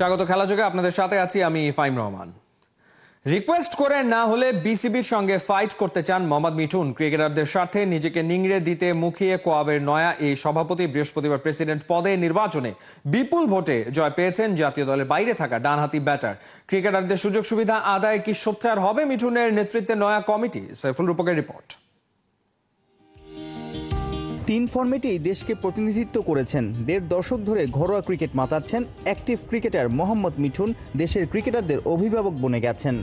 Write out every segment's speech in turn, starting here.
স্বাগত খেলাযোগে, আপনাদের সাথে আছি আমি ফাইম রহমান। রিকোয়েস্ট করে না হলে বিসিবির সঙ্গে ফাইট করতে চান মোহাম্মদ মিঠুন। ক্রিকেটারদের স্বার্থে নিজেকে নিংড়ে দিতে মুখিয়ে কোয়াবের নয়া এই সভাপতি বৃহস্পতিবার প্রেসিডেন্ট পদে নির্বাচনে বিপুল ভোটে জয় পেয়েছেন জাতীয় দলের বাইরে থাকা ডানহাতি ব্যাটার। ক্রিকেটারদের সুযোগ সুবিধা আদায় কি সোচ্চার হবে মিঠুনের নেতৃত্বে নয়া কমিটি? সাইফুল রূপকের রিপোর্ট। 3 ফরম্যাটেই দেশকে প্রতিনিধিত্ব করেছেন। 1.5 দশক ধরে ঘরোয়া ক্রিকেট মাতাচ্ছেন অ্যাক্টিভ ক্রিকেটার মোহাম্মদ মিঠুন দেশের ক্রিকেটারদের অভিভাবক বনে গেছেন।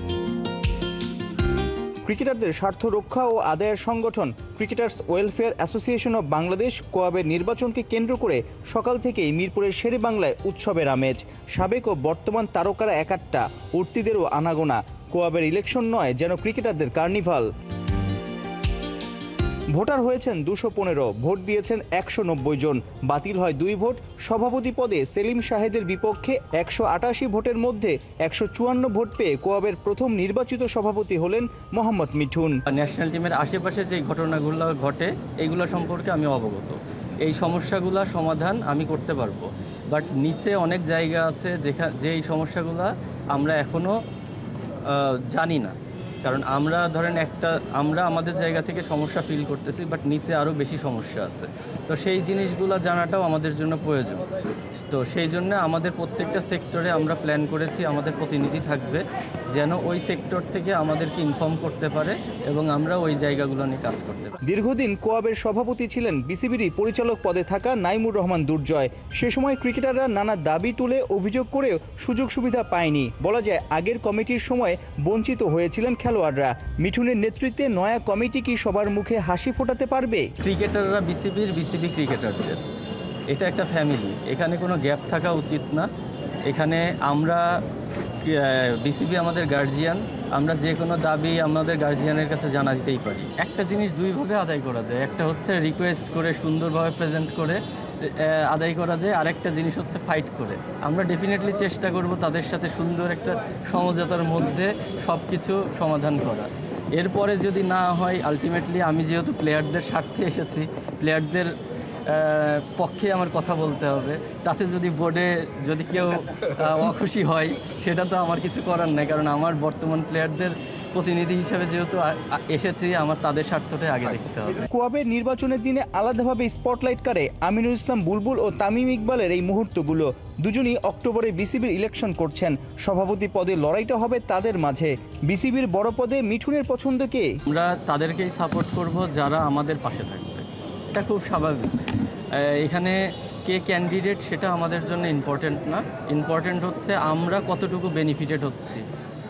ক্রিকেটারদের স্বার্থ রক্ষা ও আদায়ের সংগঠন cricketers welfare association of Bangladesh কোয়াবের নির্বাচনকে কেন্দ্র করে সকাল থেকেই মিরপুরের শেরেবাংলায় উৎসবের আমেজ। সাবেক ও বর্তমান তারকারা একাট্টা, উঠতিদেরও আনাগোনা। কোয়াবের ইলেকশন নয়, যেন ক্রিকেটারদের কার্নিভাল। ভোটার হয়েছেন 215, ভোট দিয়েছেন 190 জন, বাতিল হয় 2 ভোট। সভাপতি পদে সেলিম শাহেদের বিপক্ষে 188 ভোটের মধ্যে 154 ভোট পেয়ে কোয়াবের প্রথম নির্বাচিত সভাপতি হলেন মোহাম্মদ মিঠুন। ন্যাশনাল টিমের আশেপাশে যে ঘটনাগুলো ঘটে এইগুলো সম্পর্কে আমি অবগত। এই সমস্যাগুলো সমাধান আমি করতে পারবো, বাট নিচে অনেক জায়গা আছে যে এই সমস্যাগুলো আমরা এখনো জানি না। কারণ আমরা ধরেন আমরা আমাদের জায়গা থেকে সমস্যা ফিল করতেছি, বাট নিচে আরও বেশি সমস্যা আছে। তো সেই জিনিসগুলো জানাটাও আমাদের জন্য প্রয়োজন। তো সেই জন্য আমাদের প্রত্যেকটা সেক্টরে আমরা প্ল্যান করেছি আমাদের প্রতিনিধি থাকবে, যেন ওই সেক্টর থেকে আমাদেরকে ইনফর্ম করতে পারে এবং আমরা ওই জায়গাগুলো নিয়ে কাজ করতে পারি। দীর্ঘদিন কোয়াবের সভাপতি ছিলেন বিসিবির পরিচালক পদে থাকা নাইমুর রহমান দুর্জয়। সে সময় ক্রিকেটাররা নানা দাবি তুলে অভিযোগ করেও সুযোগ সুবিধা পায়নি। বলা যায় আগের কমিটির সময় বঞ্চিত হয়েছিলেন খেলোয়াড়রা। মিঠুনের নেতৃত্বে নয়া কমিটি কি সবার মুখে হাসি ফোটাতে পারবে? ক্রিকেটাররা বিসিবি ক্রিকেটারদের এটা একটা ফ্যামিলি, এখানে কোনো গ্যাপ থাকা উচিত না। এখানে আমরা বিসিবি আমাদের গার্জিয়ান, আমরা যে কোনো দাবি আমাদের গার্জিয়ানের কাছে জানা দিতেই পারি। একটা জিনিস দুইভাবে আদায় করা যায়, একটা হচ্ছে রিকোয়েস্ট করে সুন্দরভাবে প্রেজেন্ট করে আদায় করা যায়, আরেকটা জিনিস হচ্ছে ফাইট করে। আমরা ডেফিনেটলি চেষ্টা করব তাদের সাথে সুন্দর একটা সমঝোতার মধ্যে সব কিছু সমাধান করা। এরপরে যদি না হয়, আলটিমেটলি আমি যেহেতু প্লেয়ারদের স্বার্থে এসেছি, প্লেয়ারদের পক্ষে আমার কথা বলতে হবে। তাতে যদি বোর্ডে যদি কেউ অখুশি হয়, সেটা তো আমার কিছু করার নেই, কারণ আমার বর্তমান প্লেয়ারদের প্রতিনিধি হিসেবে যেহেতু এসেছি, আমার তাদের স্বার্থটাই আগে দেখতে হবে। কোয়াবের নির্বাচনের দিনে আলাদাভাবে স্পটলাইট করে আমিনুল ইসলাম বুলবুল ও তামিম ইকবালের এই মুহূর্তগুলো। দুজনই অক্টোবরে বিসিবির ইলেকশন করছেন। সভাপতি পদে লড়াইটা হবে তাদের মাঝে। বিসিবির বড় পদে মিঠুনের পছন্দ কে? আমরা তাদেরকেই সাপোর্ট করব যারা আমাদের পাশে থাকবে। এটা খুব স্বাভাবিক। এখানে কে ক্যান্ডিডেট সেটা আমাদের জন্য ইম্পর্টেন্ট না। ইম্পর্টেন্ট হচ্ছে আমরা কতটুকু বেনিফিটেড হচ্ছি,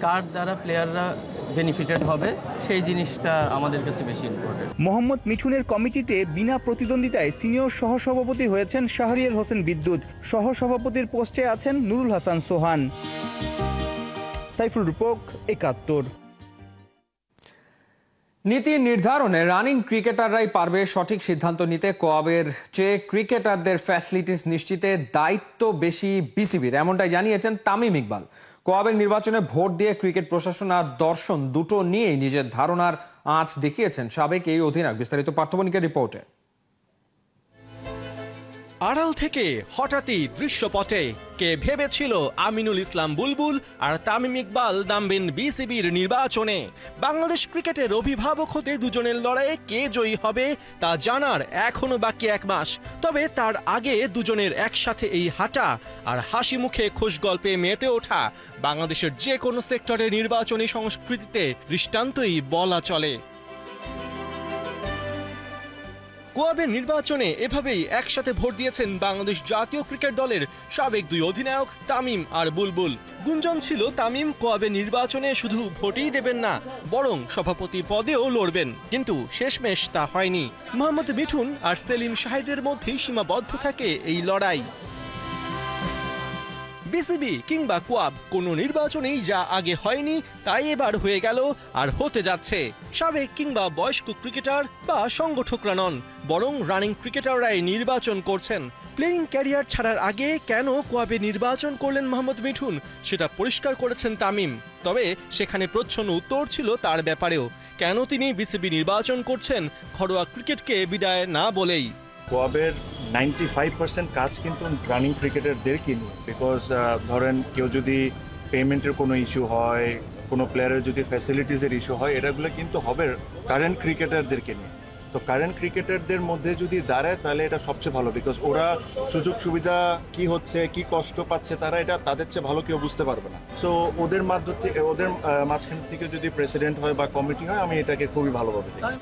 কার দ্বারা প্লেয়াররা বেনিফিটেড হবে, সেই জিনিসটা আমাদের কাছে বেশি ইম্পর্টেন্ট। মোহাম্মদ মিঠুনের কমিটিতে বিনা প্রতিদ্বন্দ্বিতায় সিনিয়র সহসভাপতি হয়েছেন শাহরিয়ার হোসেন বিদ্যুৎ। সহসভাপতির পোস্টে আছেন নুরুল হাসান সোহান। সাইফুল রূপক, ৭১। নীতি নির্ধারণে রানিং ক্রিকেটাররাই পারবে সঠিক সিদ্ধান্ত নিতে। কোয়াবের চেয়ে ক্রিকেটারদের ফ্যাসিলিটিস নিশ্চিতে দায়িত্ব বেশি বিসিবির, এমনটাই জানিয়েছেন তামিম ইকবাল। কোয়াবের নির্বাচনে ভোট দিয়ে ক্রিকেট প্রশাসন আর দর্শন দুটো নিয়েই নিজের ধারণার আঁচ দেখিয়েছেন সাবেক এই অধিনায়ক। বিস্তারিত পার্থবণিকের রিপোর্টে। আড়াল থেকে হঠাৎই দৃশ্যপটে কে ভেবেছিল আমিনুল ইসলাম বুলবুল আর তামিম ইকবাল নামবেন বিসিবির নির্বাচনে? বাংলাদেশ ক্রিকেটের অভিভাবক হতে দুজনের লড়াইয়ে কে জয়ী হবে তা জানার এখনো বাকি 1 মাস। তবে তার আগে দুজনের একসাথে এই হাঁটা আর হাসি মুখে খুশ গল্পে মেতে ওঠা বাংলাদেশের যে কোনো সেক্টরের নির্বাচনী সংস্কৃতিতে দৃষ্টান্তই বলা চলে। কোয়াবের নির্বাচনে এভাবেই একসাথে ভোট দিয়েছেন বাংলাদেশ জাতীয় ক্রিকেট দলের সাবেক 2 অধিনায়ক তামিম আর বুলবুল। গুঞ্জন ছিল তামিম কোয়াবের নির্বাচনে শুধু ভোটই দেবেন না, বরং সভাপতি পদেও লড়বেন, কিন্তু শেষমেশ তা হয়নি। মোহাম্মদ মিঠুন আর সেলিম শাহেদের মধ্যেই সীমাবদ্ধ থাকে এই লড়াই। বিসিবি কিংবা কোয়াব কোনো নির্বাচনেই যা আগে হয়নি তাই এবার হয়ে গেল আর হতে যাচ্ছে। সাবেক কিংবা বয়স্ক ক্রিকেটার বা সংগঠকরা নন, বরং রানিং ক্রিকেটাররাই নির্বাচন করছেন। প্লেয়িং ক্যারিয়ার ছাড়ার আগে কেন কোয়াবে নির্বাচন করলেন মোহাম্মদ মিঠুন সেটা পরিষ্কার করেছেন তামিম। তবে সেখানে প্রচ্ছন্ন উত্তর ছিল তার ব্যাপারেও, কেন তিনি বিসিবি নির্বাচন করছেন ঘরোয়া ক্রিকেটকে বিদায় না বলেই। কোয়াবের 95% কাজ কিন্তু রানিং ক্রিকেটারদেরকে নিয়ে, বিকজ ধরেন কেউ যদি পেমেন্টের কোনো ইস্যু হয়, কোনো প্লেয়ারের যদি ফ্যাসিলিটিসের ইস্যু হয়, এটাগুলো কিন্তু হবে কারেন্ট ক্রিকেটারদেরকে নিয়ে। তো কারেন্ট ক্রিকেটারদের মধ্যে যদি দাঁড়ায় তাহলে এটা সবচেয়ে ভালো, বিকজ ওরা সুযোগ সুবিধা কি হচ্ছে, কি কষ্ট পাচ্ছে, তারা এটা তাদের চেয়ে ভালো কেউ বুঝতে পারবে না। সো ওদের মাঝখান থেকে যদি প্রেসিডেন্ট হয় বা কমিটি হয়, আমি এটাকে খুবই ভালোভাবে দেখি।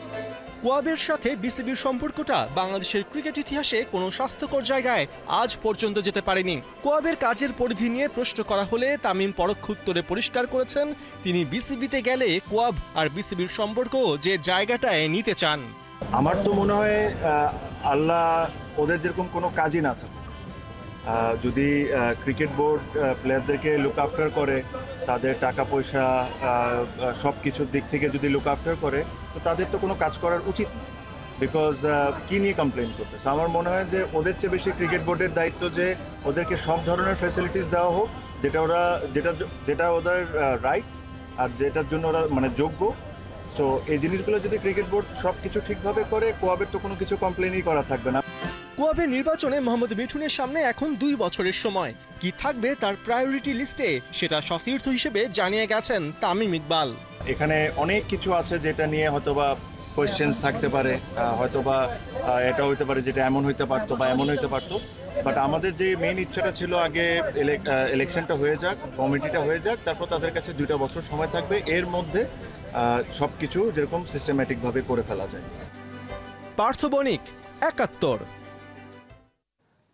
কোয়াবের সাথে বিসিবির সম্পর্কটা বাংলাদেশের ক্রিকেট ইতিহাসে কোনো স্বাস্থ্যকর জায়গায় আজ পর্যন্ত যেতে পারেনি। কোয়াবের কাজের পরিধি নিয়ে প্রশ্ন করা হলে তামিম পরোক্ষ উত্তরে পরিষ্কার করেছেন তিনি বিসিবিতে গেলে কোয়াব আর বিসিবির সম্পর্ক যে জায়গাটায় নিতে চান। আমার তো মনে হয় আল্লাহ ওদের যেরকম কোনো কাজই না থাকে, যদি ক্রিকেট বোর্ড প্লেয়ারদেরকে লুক আফটার করে, তাদের টাকা পয়সা সব কিছুর দিক থেকে যদি লুক আফটার করে, তো তাদের তো কোনো কাজ করার উচিত না, বিকজ কি নিয়ে কমপ্লেন করতেছে। আমার মনে হয় যে ওদের চেয়ে বেশি ক্রিকেট বোর্ডের দায়িত্ব যে ওদেরকে সব ধরনের ফ্যাসিলিটিস দেওয়া হোক, যেটা ওদের রাইটস আর যেটার জন্য ওরা মানে যোগ্য। সো এই জিনিসগুলো যদি ক্রিকেট বোর্ড সব কিছু ঠিকভাবে করে, কোয়াবের তো কোনো কিছু কমপ্লেনই করা থাকবে না। কোয়াবের নির্বাচনে মোহাম্মদ মিঠুনের সামনে এখন 2 বছরের সময়। কি থাকবে তার প্রায়োরিটি লিস্টে সেটা সতীর্থ হিসেবে জানিয়ে গেছেন তামিম ইকবাল। এখানে অনেক কিছু আছে যেটা নিয়ে হয়তোবা কোয়েশ্চেন্স থাকতে পারে, হয়তোবা এটা হইতে পারে যেটা এমন হইতে পারতো বা এমন হইতে পারতো, বাট আমাদের যে মেইন ইচ্ছাটা ছিল আগে ইলেকশনটা হয়ে যাক, কমিটিটা হয়ে যাক, তারপর তাদের কাছে 2টা বছর সময় থাকবে, এর মধ্যে সব কিছু যেরকম সিস্টেম্যাটিকভাবে করে ফেলা যায়। পার্থ বণিক, 71।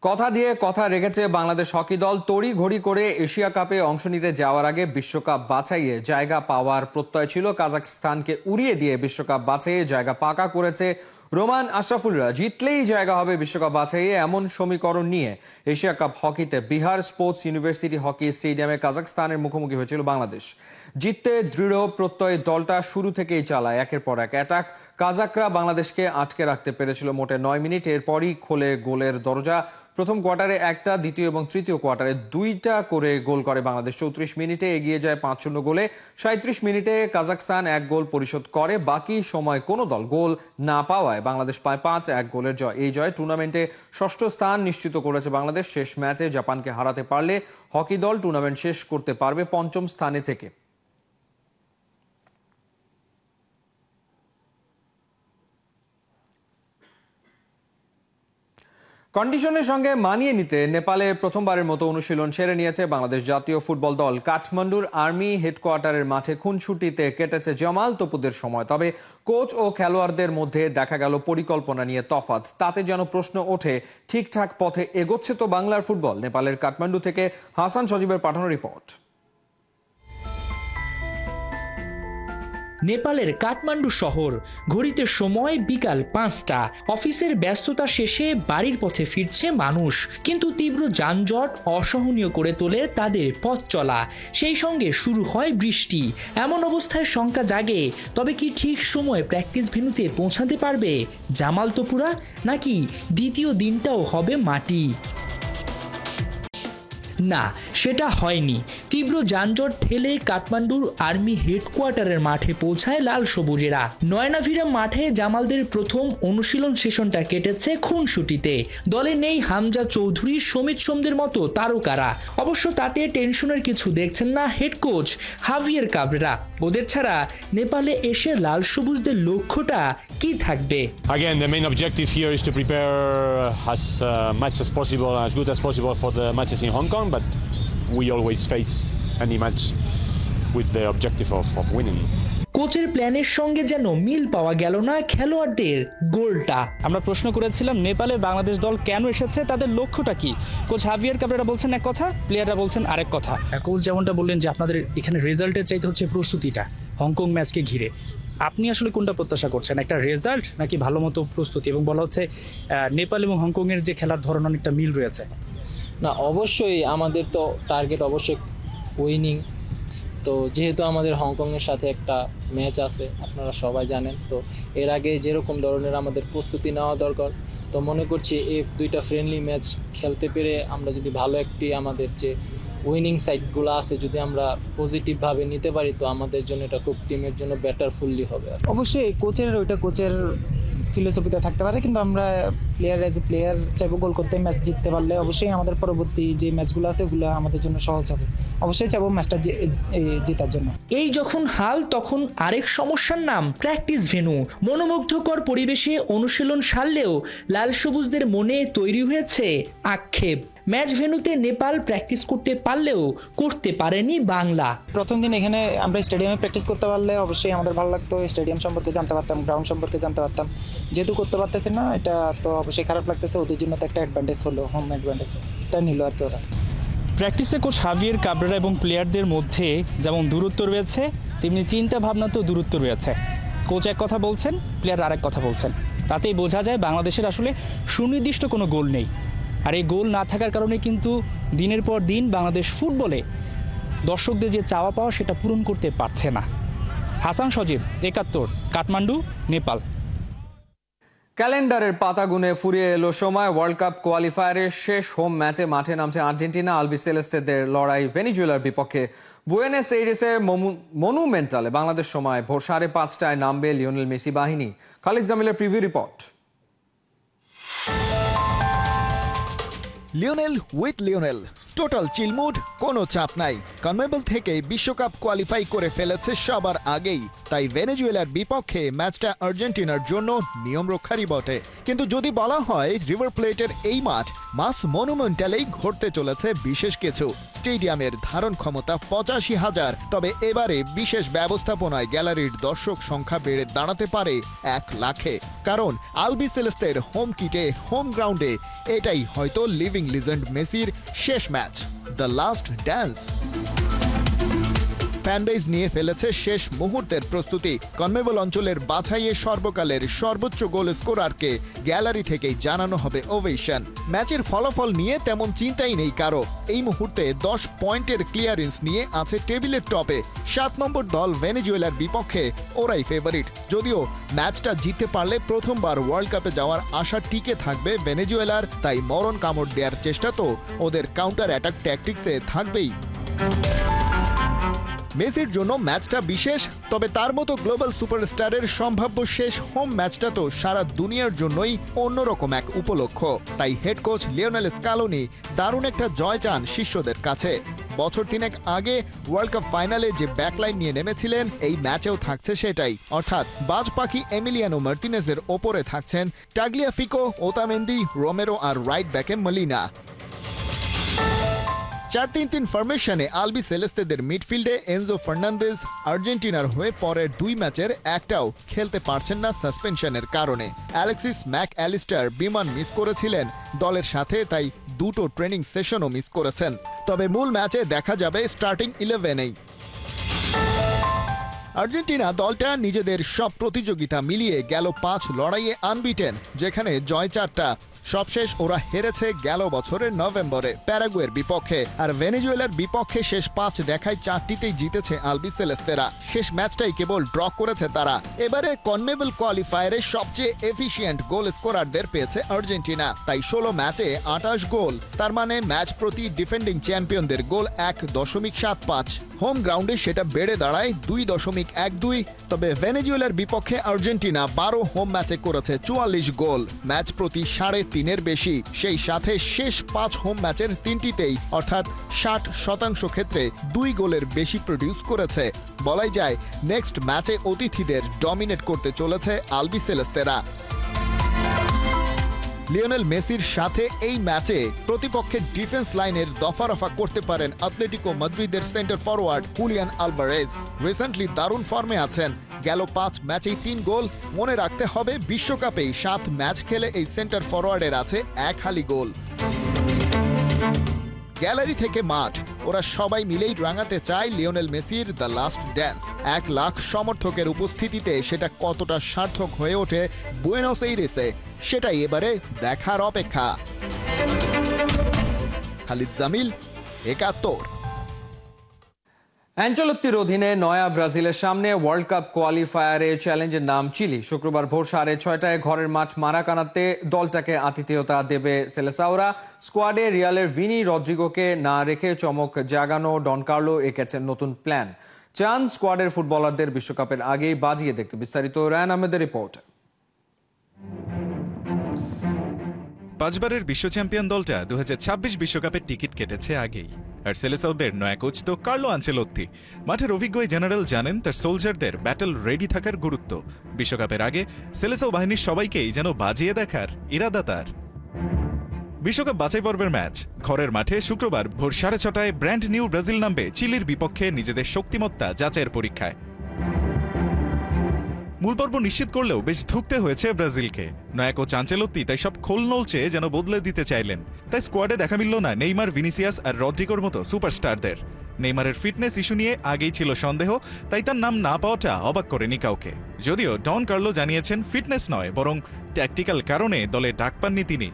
কথা দিয়ে কথা রেখেছে বাংলাদেশ হকি দল। তড়ি ঘড়ি করে এশিয়া কাপে অংশ নিতে যাওয়ার আগে বিশ্বকাপ বাছাইয়ে জায়গা পাওয়ার প্রত্যয় ছিল। কাজাখস্তানকে উড়িয়ে দিয়ে বিশ্বকাপ বাছাইয়ে জায়গা পাকা করেছে রোমান আশরাফুলরা। জিতলেই জায়গা হবে বিশ্বকাপ বাছাইয়ে, এমন সমীকরণ নিয়ে এশিয়া কাপ হকিতে বিহার স্পোর্টস ইউনিভার্সিটি হকি স্টেডিয়ামে কাজাখস্তানের মুখোমুখি হয়েছিল বাংলাদেশ। জিততে দৃঢ় প্রত্যয় দলটা শুরু থেকেই চালায় একের পর এক অ্যাটাক। কাজাকরা বাংলাদেশকে আটকে রাখতে পেরেছিল মোটে 9 মিনিট। এরপরই খোলে গোলের দরজা। প্রথম কোয়ার্টারে একটা, দ্বিতীয় এবং তৃতীয় কোয়ার্টারে 2টা করে গোল করে বাংলাদেশ। 34 মিনিটে এগিয়ে যায় 5-0 গোলে। 37 মিনিটে কাজাখস্তান 1 গোল পরিশোধ করে। বাকি সময় কোনো দল গোল না পাওয়ায় বাংলাদেশ পায় 5-1 গোলের জয়। এই জয় টুর্নামেন্টে 6ষ্ঠ স্থান নিশ্চিত করেছে বাংলাদেশ। শেষ ম্যাচে জাপানকে হারাতে পারলে হকি দল টুর্নামেন্ট শেষ করতে পারবে 5ম স্থানে থেকে। কন্ডিশনের সঙ্গে মানিয়ে নিতে নেপালে প্রথমবারের মতো অনুশীলন সেরে নিয়েছে বাংলাদেশ জাতীয় ফুটবল দল। কাঠমান্ডুর আর্মি হেডকোয়ার্টারের মাঠে খুনসুটিতে কেটেছে জামাল তপুদের সময়। তবে কোচ ও খেলোয়াড়দের মধ্যে দেখা গেল পরিকল্পনা নিয়ে তফাৎ। তাতে যেন প্রশ্ন ওঠে, ঠিকঠাক পথে এগোচ্ছে তো বাংলার ফুটবল? নেপালের কাঠমান্ডু থেকে হাসান সজীবের পাঠানো রিপোর্ট। নেপালের কাঠমান্ডু শহর, ঘড়িতে সময় বিকাল 5টা। অফিসের ব্যস্ততা শেষে বাড়ির পথে ফিরছে মানুষ, কিন্তু তীব্র যানজট অসহনীয় করে তোলে তাদের পথ চলা। সেই সঙ্গে শুরু হয় বৃষ্টি। এমন অবস্থায় শঙ্কা জাগে, তবে কি ঠিক সময়ে প্র্যাকটিস ভেন্যুতে পৌঁছাতে পারবে জামাল তপুরা, নাকি দ্বিতীয় দিনটাও হবে মাটি? না, সেটা হয়নি। তীব্র যানজট ঠেলে কাঠমান্ডুর আর্মি হেডকোয়ার্টারের মাঠে পৌঁছায় লাল সবুজেরা। নয়নাভিরাম মাঠে জামালদের প্রথম অনুশীলন সেশনটা কেটেছে খুনসুটিতে। দলে নেই হামজা চৌধুরী, সমিত সোমদের মতো তারকারা। অবশ্য তাতে টেনশনের কিছু দেখছেন না হেড কোচ হাভিয়ের কাবরেরা। ওদের ছাড়া নেপালে এসে লাল সবুজদের লক্ষ্যটা কি থাকবে? Again, the main objective here is to prepare as much as possible, as good as possible for the matches in Hong Kong, but we always face any match with the objective of winning. কোচের প্ল্যানের সঙ্গে যেন মিল পাওয়া গেল না খেলোয়াড়দের গোলটা। আমরা প্রশ্ন করেছিলাম নেপালে বাংলাদেশ দল কেন এসেছে, তাদের লক্ষ্যটা কি। কোচ হাভিয়ার কাবরেরা বলছেন এক কথা, প্লেয়াররা বলছেন আরেক কথা। কোচ যেমনটা বললেন যে আপনাদের এখানে রেজাল্টের চাইতে হচ্ছে প্রস্তুতিটা হংকং ম্যাচকে ঘিরে। আপনি আসলে কোনটা প্রত্যাশা করছেন, একটা রেজাল্ট নাকি ভালো মতো প্রস্তুতি? এবং বলা হচ্ছে নেপাল এবং হংকংয়ের যে খেলার ধরন অনেকটা মিল রয়েছে। না, অবশ্যই আমাদের তো টার্গেট অবশ্যই উইনিং। তো যেহেতু আমাদের হংকংয়ের সাথে একটা ম্যাচ আছে, আপনারা সবাই জানেন, তো এর আগে যেরকম ধরনের আমাদের প্রস্তুতি নেওয়া দরকার, তো মনে করছি এই 2টা ফ্রেন্ডলি ম্যাচ খেলতে পেরে আমরা যদি ভালো একটি আমাদের যে উইনিং সাইডগুলো আছে যদি আমরা পজিটিভভাবে নিতে পারি, তো আমাদের জন্য এটা খুব টিমের জন্য বেটার ফুললি হবে। অবশ্যই কোচের ফিলোসফিতে থাকতে পারে, কিন্তু আমরা প্লেয়ার চাইবো গোল করতে, ম্যাচ জিততে পারলে অবশ্যই আমাদের পরবর্তী যে ম্যাচগুলো আছে ওগুলো আমাদের জন্য সহজ হবে। অবশ্যই চাইবো ম্যাচটা জেতার জন্য। এই যখন হাল, তখন আরেক সমস্যার নাম প্র্যাকটিস ভেন্যু। মনোমুগ্ধকর পরিবেশে অনুশীলন সারলেও লাল সবুজদের মনে তৈরি হয়েছে আক্ষেপ। ম্যাচ ভেন্যুতে নেপাল প্র্যাকটিস করতে পারলেও করতে পারেনি বাংলা। প্রথম দিন এখানে আমরা স্টেডিয়ামে প্র্যাকটিস করতে পারলে অবশ্যই আমাদের ভালো লাগতো, স্টেডিয়াম সম্পর্কে জানতে পারতাম, গ্রাউন্ড সম্পর্কে জানতে পারতাম। যেহেতু করতে পারতেছে না, এটা তো অবশ্যই খারাপ লাগতেছে। ওদের জন্য তো একটা অ্যাডভান্টেজ হলো, হোম অ্যাডভান্টেজটা নিল আর কি ওরা। প্র্যাকটিসে কোচ হাভিয়ের কাবরেরা এবং প্লেয়ারদের মধ্যে যেমন দূরত্ব রয়েছে, তেমনি চিন্তা ভাবনাতেও দূরত্ব রয়েছে। কোচ এক কথা বলছেন, প্লেয়ার আরেক কথা বলছেন। তাতেই বোঝা যায় বাংলাদেশের আসলে সুনির্দিষ্ট কোনো গোল নেই। আর এই গোল না থাকার কারণে কিন্তু দিনের পর দিন বাংলাদেশ ফুটবলে দর্শকদের যে চাওয়া পাওয়া সেটা পূরণ করতে পারছে না। হাসান সজীব, ৭১, কাঠমান্ডু, নেপাল। ক্যালেন্ডারের পাতা গুনে ফুরিয়ে এলো সময়। ওয়ার্ল্ড কাপ কোয়ালিফায়ারের শেষ হোম ম্যাচে মাঠে নামছে আর্জেন্টিনা। আলবিসেলেস্তেদের লড়াই ভেনিজুয়েলার বিপক্ষে বুয়েনোস এইরেসে মনুমেন্টালে। বাংলাদেশ সময় ভোর 5:30টায় নামবে লিওনেল মেসি বাহিনী। খালিদ জামিলের preview report. Lionel with Lionel, total chill mood, কোনো চাপ নাই। কনমেবল থেকে বিশ্বকাপ কোয়ালিফাই করে ফেলেছে সবার আগেই, তাই ভেনেজুয়েলার বিপক্ষে ম্যাচটা আর্জেন্টিনার জন্য নিয়ম রক্ষারই বটে। কিন্তু যদি বলা হয় রিভার প্লেটের এই মাঠ মাস মনুমেন্টালেই ঘটতে চলেছে বিশেষ কিছু। স্টেডিয়ামের ধারণ ক্ষমতা 85,000, তবে এবারে বিশেষ ব্যবস্থাপনায় গ্যালারির দর্শক সংখ্যা বেড়ে দাঁড়াতে পারে 1 লাখে। কারণ আলবিসেলেস্তের হোম কিটে, হোম গ্রাউন্ডে এটাই হয়তো লিভিং লিজেন্ড মেসির শেষ match, the last dance. Fanbase নিয়ে ফেলেছে শেষ মুহূর্তের প্রস্তুতি। কনমেবল অঞ্চলের বাছাইয়ে সর্বকালের সর্বোচ্চ গোল স্কোরারকে গ্যালারি থেকেই জানানো হবে ওভেশন। ম্যাচের ফলাফল নিয়ে তেমন চিন্তাই নেই কারো। এই মুহূর্তে 10 পয়েন্টের ক্লিয়ারেন্স নিয়ে আছে টেবিলের টপে। 7 নম্বর দল ভেনেজুয়েলার বিপক্ষে ওরাই ফেভারিট। যদিও ম্যাচটা জিততে পারলে প্রথমবার ওয়ার্ল্ড কাপে যাওয়ার আশা টিকে থাকবে ভেনেজুয়েলার, তাই মরণ কামড় দেওয়ার চেষ্টা তো ওদের কাউন্টার অ্যাটাক ট্যাকটিক্সে থাকবেই। মেসির জন্য ম্যাচটা বিশেষ, তবে তার মতো গ্লোবাল সুপারস্টারের সম্ভাব্য শেষ হোম ম্যাচটা তো সারা দুনিয়ার জন্যই অন্যরকম এক উপলক্ষ। তাই হেড কোচ লিওনেল স্কালোনি দারুণ একটা জয় চান শিষ্যদের কাছে। বছর 3 আগে ওয়ার্ল্ড কাপ ফাইনালে যে ব্যাকলাইন নিয়ে নেমেছিলেন, এই ম্যাচেও থাকছে সেটাই, অর্থাৎ বাজ পাখি এমিলিয়ানো মার্টিনেজের ওপরে থাকছেন টাগলিয়াফিকো, ওতামেন্দি, রোমেরো আর রাইট ব্যাকে মলিনা। 4-3-3 ফরমেশনে আলবিসেলেস্তেদের মিডফিল্ডে এনজো ফার্নান্দেজ আর্জেন্টিনার হয়ে পরের 2 ম্যাচের একটাও খেলতে পারছেন না সাসপেনশনের কারণে। অ্যালেক্সিস ম্যাক অ্যালিস্টার বিমান মিস করেছিলেন দলের সাথে, তাই 2টো ট্রেনিং সেশনও মিস করেছেন। তবে মূল ম্যাচে দেখা যাবে স্টার্টিং 11-এই। আর্জেন্টিনা দলটা নিজেদের সব প্রতিযোগিতা মিলিয়ে গেল 5 লড়াইয়ে আনবিটেন, যেখানে জয় 4টা। সবশেষ ওরা হেরেছে গেল বছরের নভেম্বরে প্যারাগুয়ের বিপক্ষে। আর ভেনেজুয়েলার বিপক্ষে শেষ 5 দেখায় 4টিতেই জিতেছে আলবিসেলেস্তেরা। শেষ ম্যাচটাই কেবল ড্র করেছে তারা। এবারে কনমেবল কোয়ালিফায়ারে সবচেয়ে এফিশিয়েন্ট গোল স্কোরারদের পেয়েছে আর্জেন্টিনা, তাই 16 ম্যাচে 28 গোল। তার মানে ম্যাচ প্রতি ডিফেন্ডিং চ্যাম্পিয়নদের গোল 1.75। হোম গ্রাউন্ডে সেটা বেড়ে দাঁড়ায় 2.12। তবে ভেনেজুয়েলার বিপক্ষে আর্জেন্টিনা 12 হোম ম্যাচে করেছে 44 গোল, ম্যাচ প্রতি 3.5-এর বেশি। সেই সাথে শেষ 5 হোম ম্যাচের 3টিতেই অর্থাৎ 60% ক্ষেত্রে 2 গোলের বেশি প্রডিউস করেছে। বলাই যায় নেক্সট ম্যাচে অতিথিদের ডমিনেট করতে চলেছে আলবিসেলেস্তেরা। লিওনেল মেসির সাথে এই ম্যাচে প্রতিপক্ষের ডিফেন্স লাইনের দফারফা করতে পারেন আতলেটিকো মাদ্রিদের centre forward Julian Alvarez. Recently দারুণ ফর্মে আছেন, গেল 5 ম্যাচেই 3 গোল। মনে রাখতে হবে বিশ্বকাপেই 7 ম্যাচ খেলে এই সেন্টার ফরওয়ার্ডের আছে 1 হালি গোল। গ্যালারি থেকে মাঠ, ওরা সবাই মিলেই রাঙাতে চায় লিওনেল মেসির দ্য লাস্ট ড্যান্স। 1 লাখ সমর্থকের উপস্থিতিতে সেটা কতটা সার্থক হয়ে ওঠে বুয়েনোস এইরেসে, সেটাই এবারে দেখার অপেক্ষা। খালিদ জামিল, ৭১। অ্যাঞ্চেলোত্তির অধীনে নয়া ব্রাজিলের সামনে ওয়ার্ল্ড কাপ কোয়ালিফায়ারে চ্যালেঞ্জের নাম চিলি। শুক্রবার ভোর 6:30টায় ঘরের মাঠ মারাকানাতে দলটাকে আতিথেয়তা দেবে সেলেসাওরা। স্কোয়াডে রিয়ালের ভিনি রদ্রিগোকে না রেখে চমক জাগানো ডন কার্লো এঁকেছেন নতুন প্ল্যান। চান স্কোয়াডের ফুটবলারদের বিশ্বকাপের আগেই বাজিয়ে দেখতে। বিস্তারিত রায়ান আহমেদের রিপোর্ট। পাঁচবারের বিশ্ব চ্যাম্পিয়ন দলটা 2026 বিশ্বকাপের টিকিট কেটেছে আগেই। আর সেলেসাওদের নয়া কোচ তো কার্লো আনচেলোত্তি। মাঠের অভিজ্ঞ জেনারেল জানেন তার সোলজারদের ব্যাটল রেডি থাকার গুরুত্ব। বিশ্বকাপের আগে সেলেসাও বাহিনীর সবাইকেই যেন বাজিয়ে দেখার ইরাদা তার। বিশ্বকাপ বাছাই পর্বের ম্যাচ ঘরের মাঠে শুক্রবার ভোর 6:30টায় ব্র্যান্ড নিউ ব্রাজিল নামবে চিলির বিপক্ষে নিজেদের শক্তিমত্তা যাচাইয়ের পরীক্ষায়। মূল পর্ব নিশ্চিত করলেও বেশ ধুঁকতে হয়েছে ব্রাজিলকে। নয়া কোচ আনচেলোত্তি তাই সব খোল নলচে যেন বদলে দিতে চাইলেন। তাই স্কোয়াডে দেখা মিলল না নেইমার, ভিনিসিয়াস আর রদ্রিগোর মতো সুপারস্টারদের। নেইমারের ফিটনেস ইস্যু নিয়ে আগেই ছিল সন্দেহ, তাই তার নাম না পাওয়াটা অবাক করেনি কাউকে। যদিও ডন কার্লো জানিয়েছেন ফিটনেস নয়, বরং ট্যাকটিক্যাল কারণে দলে ডাক পাননি তিনি।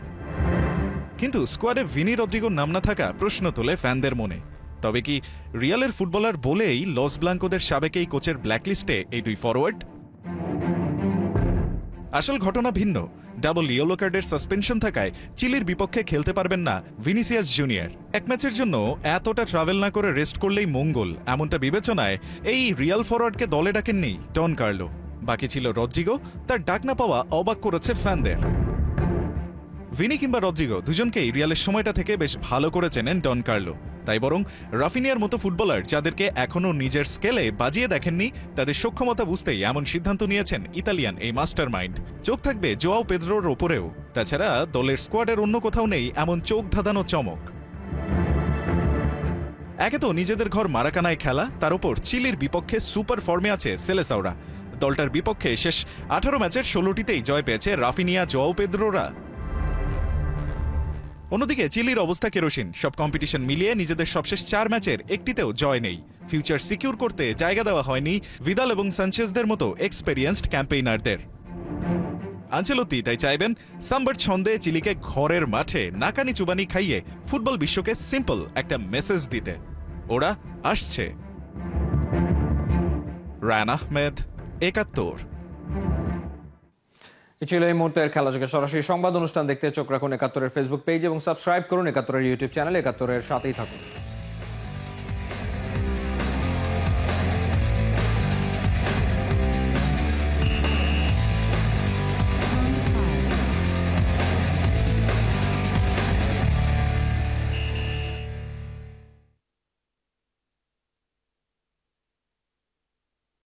কিন্তু স্কোয়াডে ভিনি, রদ্রিগোর নাম না থাকা প্রশ্ন তোলে ফ্যানদের মনে। তবে কি রিয়ালের ফুটবলার বলেই লস ব্লাঙ্কোদের সাবেক এই কোচের ব্ল্যাকলিস্টে এই দুই ফরওয়ার্ড? আসল ঘটনা ভিন্ন। ডাবল ইয়েলো কার্ডের সাসপেনশন থাকায় চিলির বিপক্ষে খেলতে পারবেন না ভিনিসিয়াস জুনিয়র। এক ম্যাচের জন্য এতটা ট্রাভেল না করে রেস্ট করলেই মঙ্গল, এমনটা বিবেচনায় এই রিয়াল ফরওয়ার্ডকে দলে ডাকেননি ডন কার্লো। বাকি ছিল রদ্রিগো, তার ডাক না পাওয়া অবাক করেছে ফ্যানদের। ভিনি কিংবা রদ্রিগো দুজনকেই রিয়ালের সময়টা থেকে বেশ ভালো করে চেনেন ডন কার্লো। তাই বরং রাফিনিয়ার মতো ফুটবলার যাদেরকে এখনো নিজের স্কেলে বাজিয়ে দেখেননি, তাদের সক্ষমতা বুঝতেই এমন সিদ্ধান্ত নিয়েছেন ইতালিয়ান এই মাস্টার মাইন্ড। চোখ থাকবে জোয়াও পেদ্রোর ওপরেও। তাছাড়া দলের স্কোয়াডের অন্য কোথাও নেই এমন চোখ ধাঁধানো চমক। একে তো নিজেদের ঘর মারাকানায় খেলা, তার উপর চিলির বিপক্ষে সুপার ফর্মে আছে সেলেসাওরা। দলটার বিপক্ষে শেষ 18 ম্যাচের 16টিতেই জয় পেয়েছে রাফিনিয়া, জোয়াও পেদ্রোরা। অন্যদিকে চিলির অবস্থা কেরোসিন। সব কম্পিটিশন মিলিয়ে নিজেদের সবশেষ 4 ম্যাচের একটিতেও জয় নেই। ফিউচার সিকিউর করতে জায়গা দেওয়া হয়নি ভিদাল এবং সানচেজদের মতো এক্সপেরিয়েন্সড ক্যাম্পেইনারদের। আনচেলোত্তি তাই চাইবেন সাম্বার ছন্দে চিলিকে ঘরের মাঠে নাকানি চুবানি খাইয়ে ফুটবল বিশ্বকে সিম্পল একটা মেসেজ দিতে। ওরা আসছে। রায়ন আহমেদ, 71। ছিল এই মুহূর্তের খেলাযোগে সরাসরি সংবাদ অনুষ্ঠান দেখতে চোখ রাখুন 71-এর ফেসবুক পেজ এবং সাবস্ক্রাইব করুন 71-এর ইউটিউব চ্যানেল। 71-এর সাথেই থাকুন।